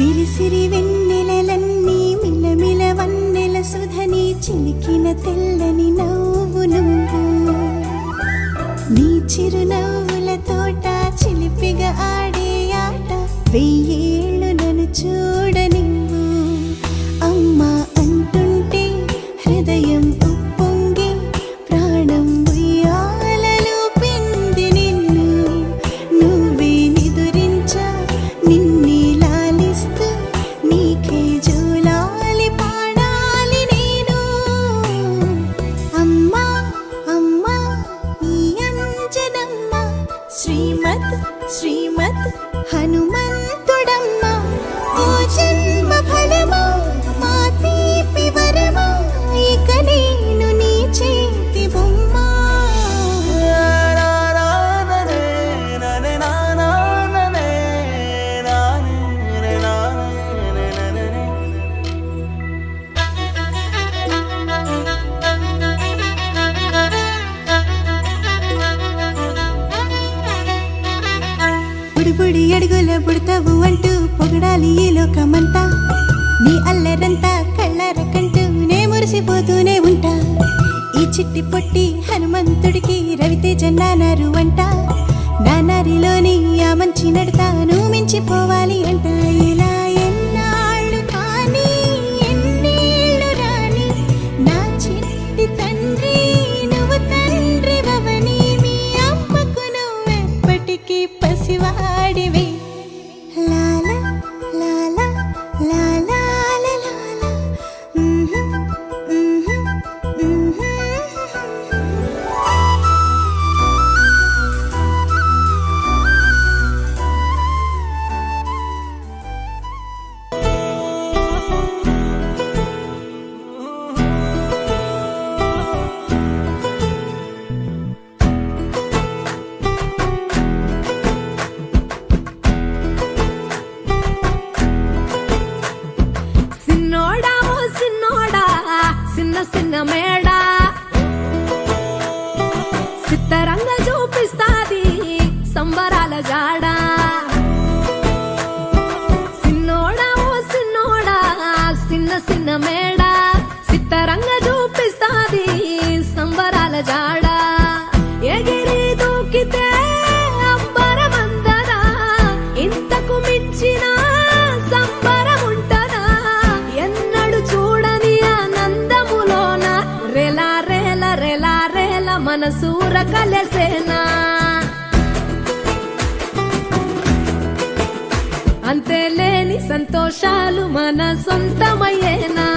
సిరి సిరి వెన్నెలలన్నీ మిలమిల వన్నెల సుధని చిలికిన తెల్లని నవ్వు నువ్వు నీ చిరునవ్వుల తోట చిలిపిగా ఆడే ఆట వెయ్యేళ్ళు నన్ను చూడనివ్వు అమ్మా అంటుంటే హృదయం ఉప్పొంగి ప్రాణం ఉయ్యాలలో పిండి నిన్ను నువ్వే నిదురించా నిన్నే లాలిస్తూ నీకే జోలాలి పాడాలి నేను అమ్మా అమ్మా ఈ అంజనమ్మ శ్రీమత్ శ్రీమత్ హనుమంతుడమ్మ ఓ జన్మ ఫలమా మా తీపి వరమా ఇక నేను నీ చేతి బొమ్మ బుడిబుడి అడుగుల పుడతావు అంటూ పొగడాలి ఈ లోకమంతా నీ అల్లరంతా కళ్ళరకంటూ నే మురిసిపోతూనే ఉంటా ఈ చిట్టి పొట్టి హనుమంతుడికి రవితేజ నానారు అంట నానారిలోని ఆ మంచి నడతాను మించిపోవాలి అంట ఇలా ఎన్నాళ్ళు కానీ ఎన్నేళ్ళు రాని నా చిట్టి తండ్రి నువ్వు తండ్రి వవని మీ అమ్మకు నువ్వెప్పటికీ పసివాడివి లాలా లాలా లాలా లాలా సిన్నోడా ఓ సిన్నోడా సిన్న సిన్న మేడా సిత్తరంగ చూపిస్తాది సంబరాల జాడా సిన్నోడా ఓ సిన్నోడా సిన్న సిన్న మేడా సిత్తరంగ చూపిస్తాది సంబరాల జాడా ఎగిరి దూకితే అంబరమందదా ఇంతకు మించిన సంబరం ఉంటదా ఎన్నడు చూడని ఆనందములోన రెలా రేల రెలా రేల మనసూర కలసేనా అంతే లేని సంతోషాలు మన సొంతమయ్యేనా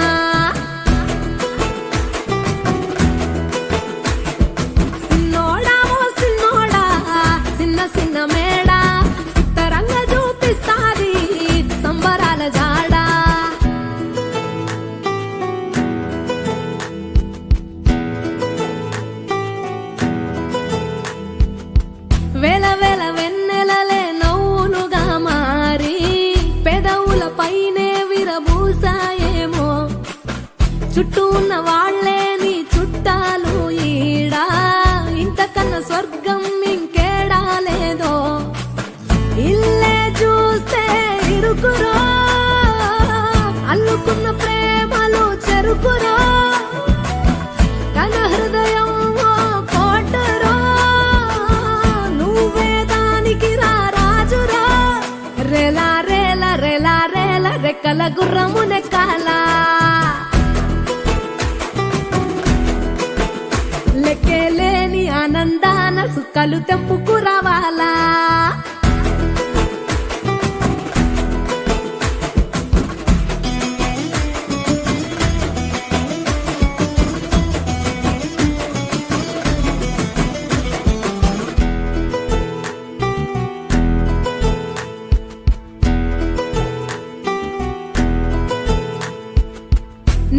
సిన్నోడా ఓ సిన్నోడా సిన్న సిన్న మేడా సిత్తరంగ చూపిస్తాది సంబరాల జాడా వేల వేల వెన్నెలలే నవ్వులుగా మారి పెదవుల పైనే విరబూసాయేమో చుట్టూ ఉన్న వాళ్లే నీ చుట్టాలు ఈడా ఇంతకన్నా స్వర్గం ఇంకేడా లేదో ఇల్లే చూస్తే ఇరుకురో అల్లుకున్న ప్రేమలు చెరుకురో తన హృదయం ఓ కోటరో నువ్వే దానికి రాజురా రెలా రేల రెలా రేల రెక్కల గుర్రము నెక్కాలా లెక్కలేని ఆనందాన సుఖాలు తెంపుకు రావాలా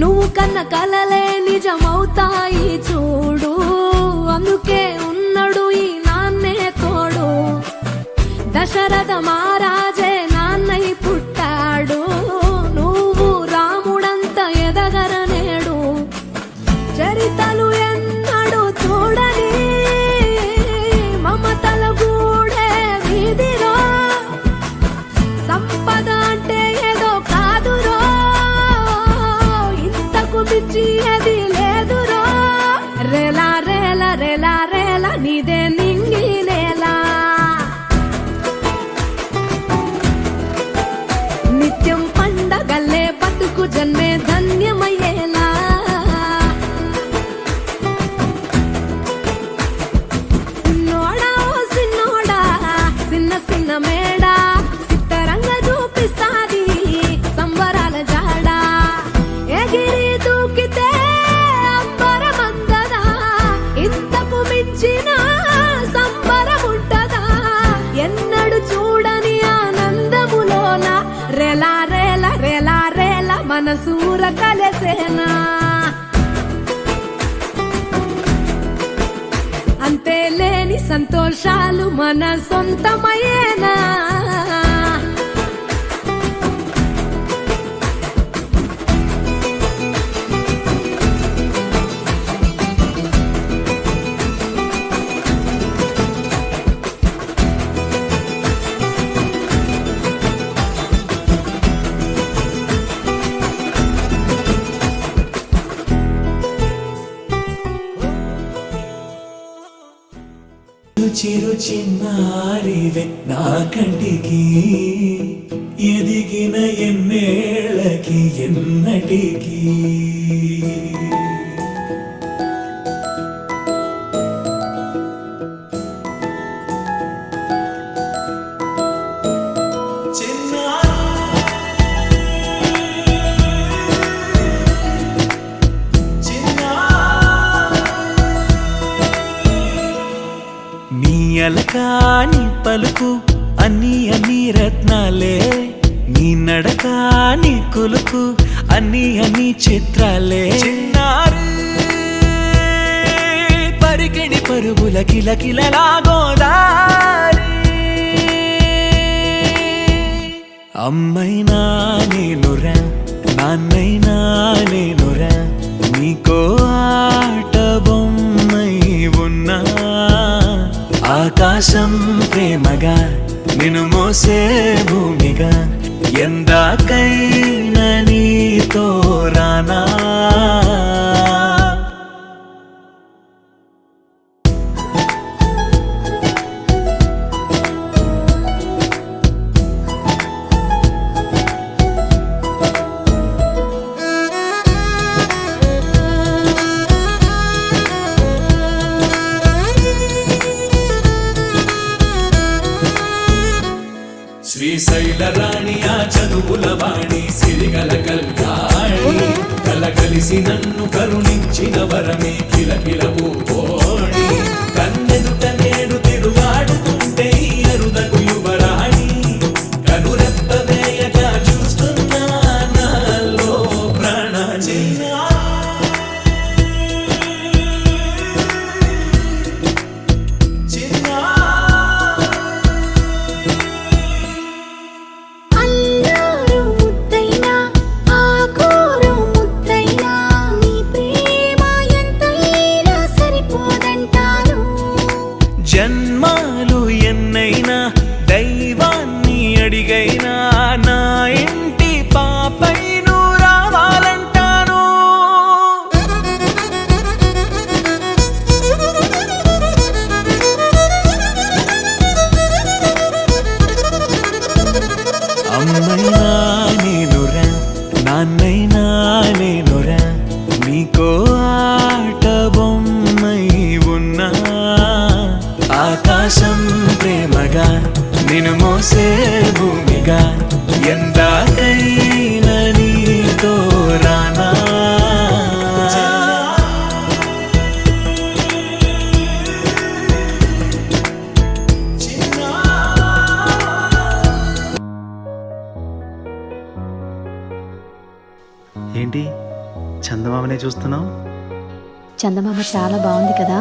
నువ్వు కన్న కలలే నిజమవుతాయి చూడు అందుకే ఉన్నాడు ఈ నాన్నే తోడు దశరథ మహారాజే నాన్నై పుట్టాడు నువ్వు రాముడంత ఎదగరనేడు చరితలు ఎన్నడు చూడని మమతల గూడే వీధిలో సంపద అంటే ఏదో సంతోషాలు మన సొంతమయ్యేనా చిరు చిన్నారివే నా కంటికి ఎదిగిన ఎన్నేళ్ళకి ఎన్నటికి అలకాని పలుకు అన్ని రత్నాలే నీ నడకాని కొలుకు అన్ని చిత్రాలే పరికిణి పరుగుల కిలకిలలాగోదారి అమ్మైనా నేనురా నాన్నైనా నేనురా నీకో ఆట బొమ్మై ఉన్నా ఆకాశం ప్రేమగా నిన్ను మోసే భూమిగా ఎందాకైనా నీతో రానా శ్రీశైల రాణి ఆ చదువుల వాణి సిరిగల కల్యాణి కలగలిసి నన్ను కరుణించిన వరమే కిలకిలవు ఓణి కన్నెదుట నేడు తిరుగాడుతుంటే అరుదకు యువరాణి కనురెప్ప వేయగా చూస్తున్నా నాలో ప్రాణ జన్మాలు ఎన్నైనా దైవాన్ని అడిగైనా నా ఇంటి పాపై నువ్వు రావాలంటాను అమ్మైనా నేనురా నాన్నైనా నేనురా నీకో ఆట బొమ్మై ఉన్నా ఆకాశం ప్రేమగా నిన్ను మోసే భూమిగా ఎందాకైనా నీతో రానా ఏంటి చందమామనే చూస్తున్నావు? చందమామ చాలా బాగుంది కదా.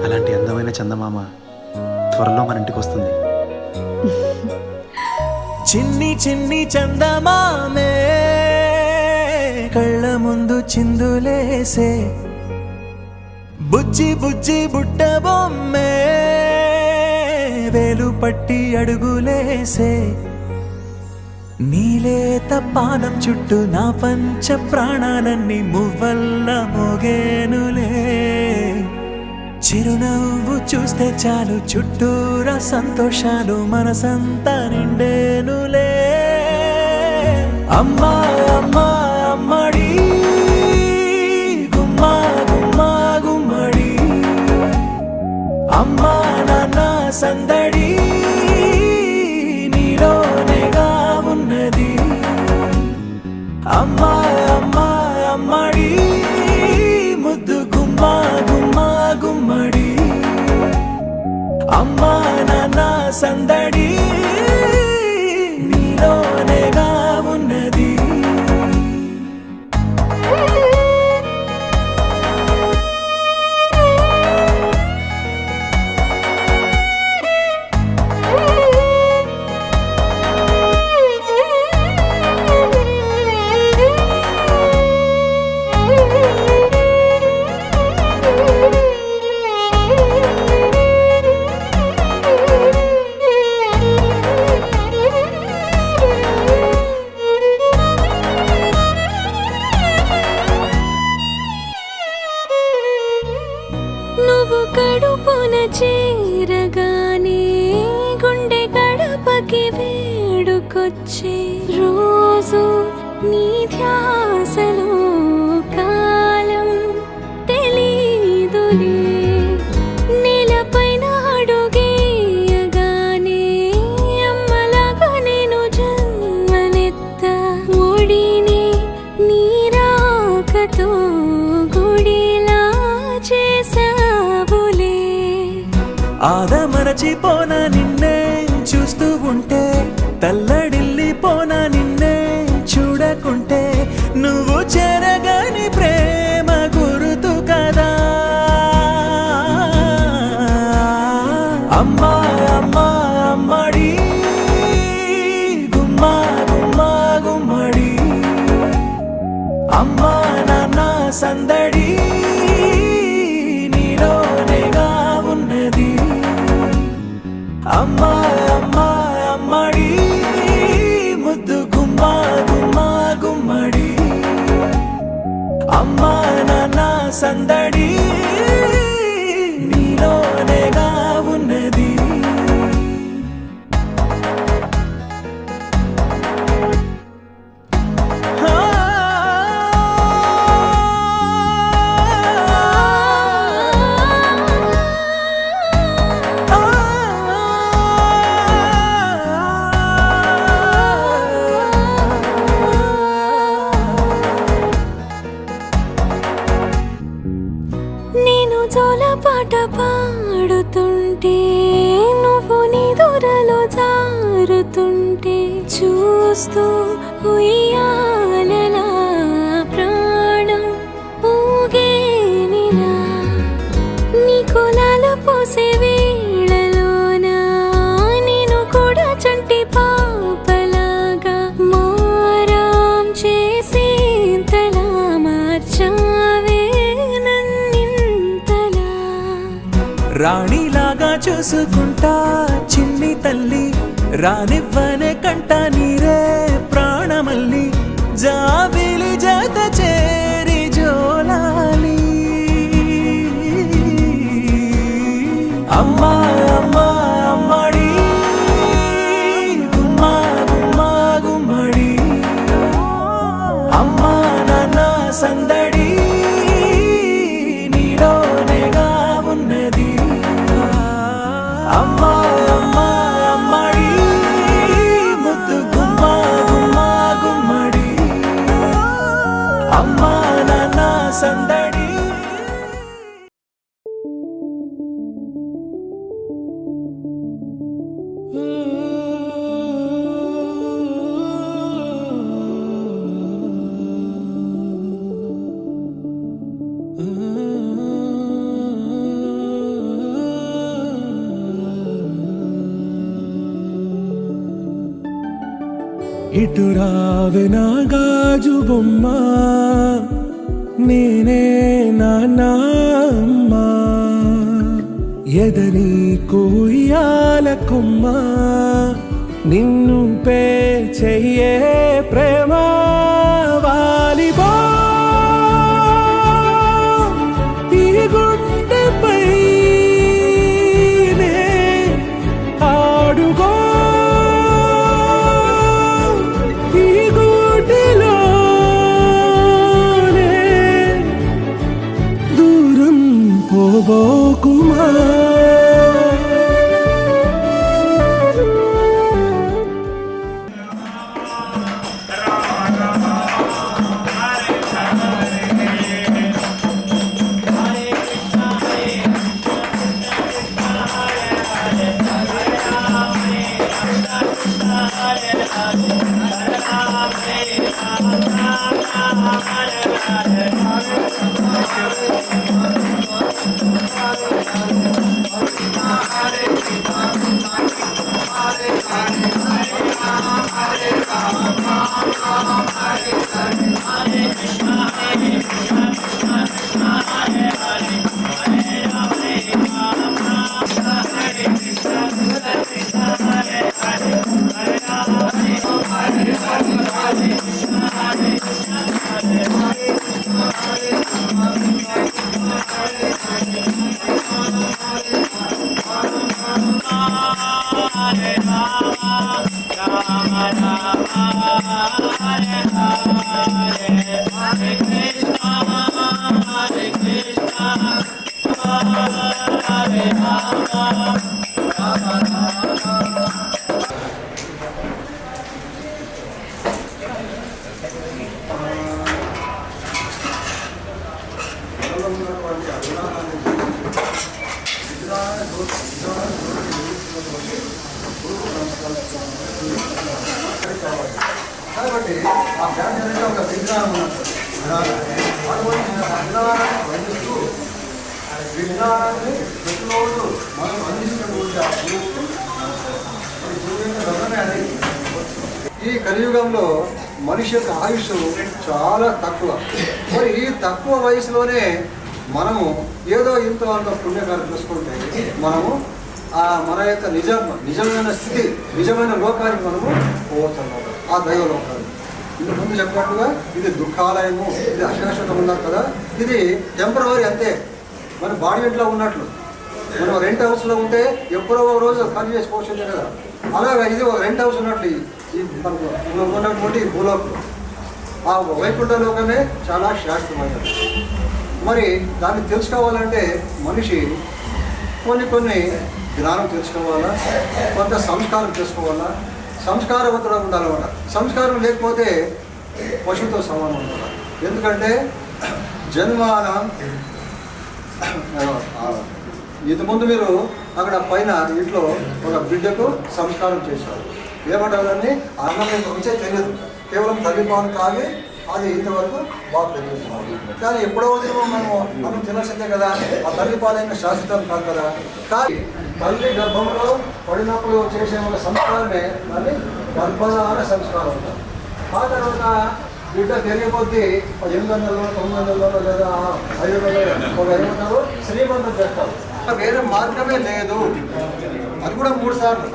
అలాంటి అందమైన చందమామ త్వరలో మన ఇంటికి వస్తుంది. చిన్ని చిన్ని చందమామే కళ్ళ ముందు చిందులేసే బుజ్జి బుజ్జి బుట్ట బొమ్మే వేలు పట్టి అడుగులేసే నీలేత పానం చుట్టూ నా పంచ ప్రాణాలన్నీ మువ్వల్ల మోగేనులే చిరునవ్వు చూస్తే చాలు చుట్టూరా సంతోషాలు మనసంతా నిండేనులే అమ్మా అమ్మా అమ్మడి గుమ్మా గుమ్మా గుమ్మడి అమ్మా నాన్న సందడి నీలోనేగా ఉన్నది అమ్మా అమ్మా అమ్మడి ముద్దు గుమ్మా గుమ్మా గుమ్మడి అమ్మా నాన్న సందడి నీలోనేగా ఉన్నది వచ్చే రోజు నీ ధ్యాసలో కాలం తెలీదులే నేలపైన అడుగేయగానే అమ్మలాగా నేను జన్మనెత్త ఒడిని నీరాకతో గుడిలా చేసావులే ఆదమరచిపోనా నిన్నే చూస్తూ ఉంటే తల్లడిల్లిపోనా నిన్నే చూడకుంటే నువ్వు చెరగని ప్రేమ గురుతు కదా అమ్మా అమ్మా అమ్మడి గుమ్మా గుమ్మా గుమ్మడి అమ్మా నాన్న సందడి నీలోనేగా ఉన్నది అమ్మా అమ్మా అమ్మడి ముద్దు గుమ్మా గుమ్మా గుమ్మడి అమ్మా నాన్న సందడి నీలోనేగా ఉన్నది నేను జోలపాట పాడుతుంటే నువ్వు నీ దూరలో జారుతుంటే చూస్తూ ఉయ్యాలలా ప్రాణం ఊగేనిలా నీ కులాల పోసే వేళలోన నేను కూడా చంటి పాపలాగా మారాం చేసేంతలా మార్చావే నన్నింతలా రాణిలాగా చూసుకుంటా చిన్ని తల్లి రానివ్వనే కంట నీరే ప్రాణమల్లి జాబిలి జత చేరి జోలాలి అమ్మా అమ్మా అమ్మడి గుమ్మా గుమ్మా గుమ్మడి అమ్మా నాన్న సందడి నీలోనేగా ఉన్నది అమ్మా అమ్మా అమ్మడి ముద్దు గుమ్మా గుమ్మా గుమ్మడి అమ్మా నాన్న సందడి ఇటు రావే నా గాజు బొమ్మ నేనే నాన్నమ్మ ఎదని కొయ్యాల కొమ్మ నిన్ను పే చెయ్యే ప్రేమ వాలిబో ఈ గుండెపై నే ఆడుగో ఈ గుడిలోనే దూరం పోబోకుమా కాబట్టి ఆ ధ్యానం అనేది ఒక విజ్ఞానం ఉన్నట్టు అటువంటి విజ్ఞానాన్ని వర్ణిస్తూ విజ్ఞానాన్ని ప్రతిరోజు మనం అందించినటువంటి ఆ గురువు ఈ కలియుగంలో మనిషి యొక్క ఆయుష్ చాలా తక్కువ. మరి ఈ తక్కువ వయసులోనే మనము ఏదో ఇంత అంత పుణ్యకార్యం చేసుకుంటే మనము మన యొక్క నిజమైన స్థితి, నిజమైన లోకానికి మనము పోతున్నాము, ఆ దైవ లోకానికి. ఇంతకు ముందు చెప్పినట్టుగా ఇది దుఃఖాలయము, ఇది అశాశ్వతం ఉన్నారు కదా, ఇది టెంపరవరీ అంతే. మన బాడీ ఇంట్లో ఉన్నట్లు మనం రెంట్ హౌస్లో ఉంటే ఎప్పుడో ఒక రోజు ఖాళీ చేసుకోవచ్చు కదా, అలాగా ఇది ఒక రెంట్ హౌస్ ఉన్నట్లు ఈ మనకు ఉన్నటువంటి భూలోకంలో ఆ వైకుంఠ లోకమే చాలా శాశ్వతమైనది. మరి దాన్ని తెలుసుకోవాలంటే మనిషి కొన్ని జ్ఞానం తెలుసుకోవాలా, కొంత సంస్కారం తెలుసుకోవాలా, సంస్కారవంతుడు ఉండాలన్నమాట. సంస్కారం లేకపోతే పశువుతో సమానం ఉండాలి. ఎందుకంటే జన్మాన ఇంతకుముందు మీరు అక్కడ పైన ఇంట్లో ఒక బిడ్డకు సంస్కారం చేశారు. ఏమంటారని అన్నం రుచే తెలియదు, కేవలం తల్లిపాలు తాగి అది ఇంతవరకు బాగా పెరుగుతున్నాం. కానీ ఎప్పుడో మనం తినాల్సిందే కదా, ఆ తల్లిపాలైన శాశ్వతం కాదు కదా. కానీ తల్లి గర్భంలో పడినప్పుడు చేసే ఒక సంస్కారమే దాన్ని గర్భధారణ సంస్కారం ఉంటారు. ఆ తర్వాత బిడ్డ పెరిగిపోద్ది 8 నెలలో 9 నెలలో లేదా 5 నెలలో ఒక ఏమంటారు శ్రీమంతం చేస్తారు. వేరే మార్గమే లేదు. అది కూడా 3 సార్లు.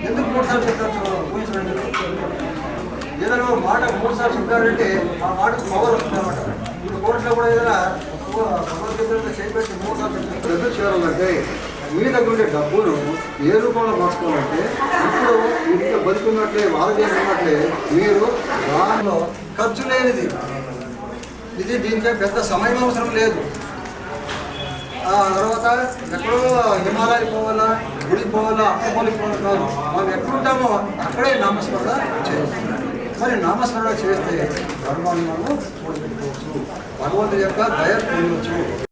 ఎందుకు 3 సార్లు చెప్తారు ఊహించండి. ఏదైనా మాట 3 సార్లు చెప్పారంటే ఆ మాటకు పవర్ వస్తుందన్నమాట. ఇప్పుడు కోర్టులో కూడా ఏదైనా చేపెట్టి 3 సార్లు చెప్తారు. ఎదురు చేయాలంటే మీ దగ్గర ఉండే డబ్బును ఏ రూపంలో మార్చుకోవాలంటే ఇప్పుడు ఇంట్లో బతుకున్నట్లే ఆరోగ్యంగా మీరు దానిలో ఖర్చు లేనిది, ఇది దీనికే పెద్ద సమయం అవసరం లేదు. ఆ తర్వాత ఎక్కడో హిమాలయాలు పోవాలా, గుడికి పోవాలా, అక్కడికి పోవాలి కాదు. మనం ఎక్కడుంటామో అక్కడే నామస్మరణ చేయాలి. మరి నామస్మరణ చేస్తే ధర్మాన్ని మనం చూడవచ్చు, భగవంతుడి యొక్క దయ పొందవచ్చు.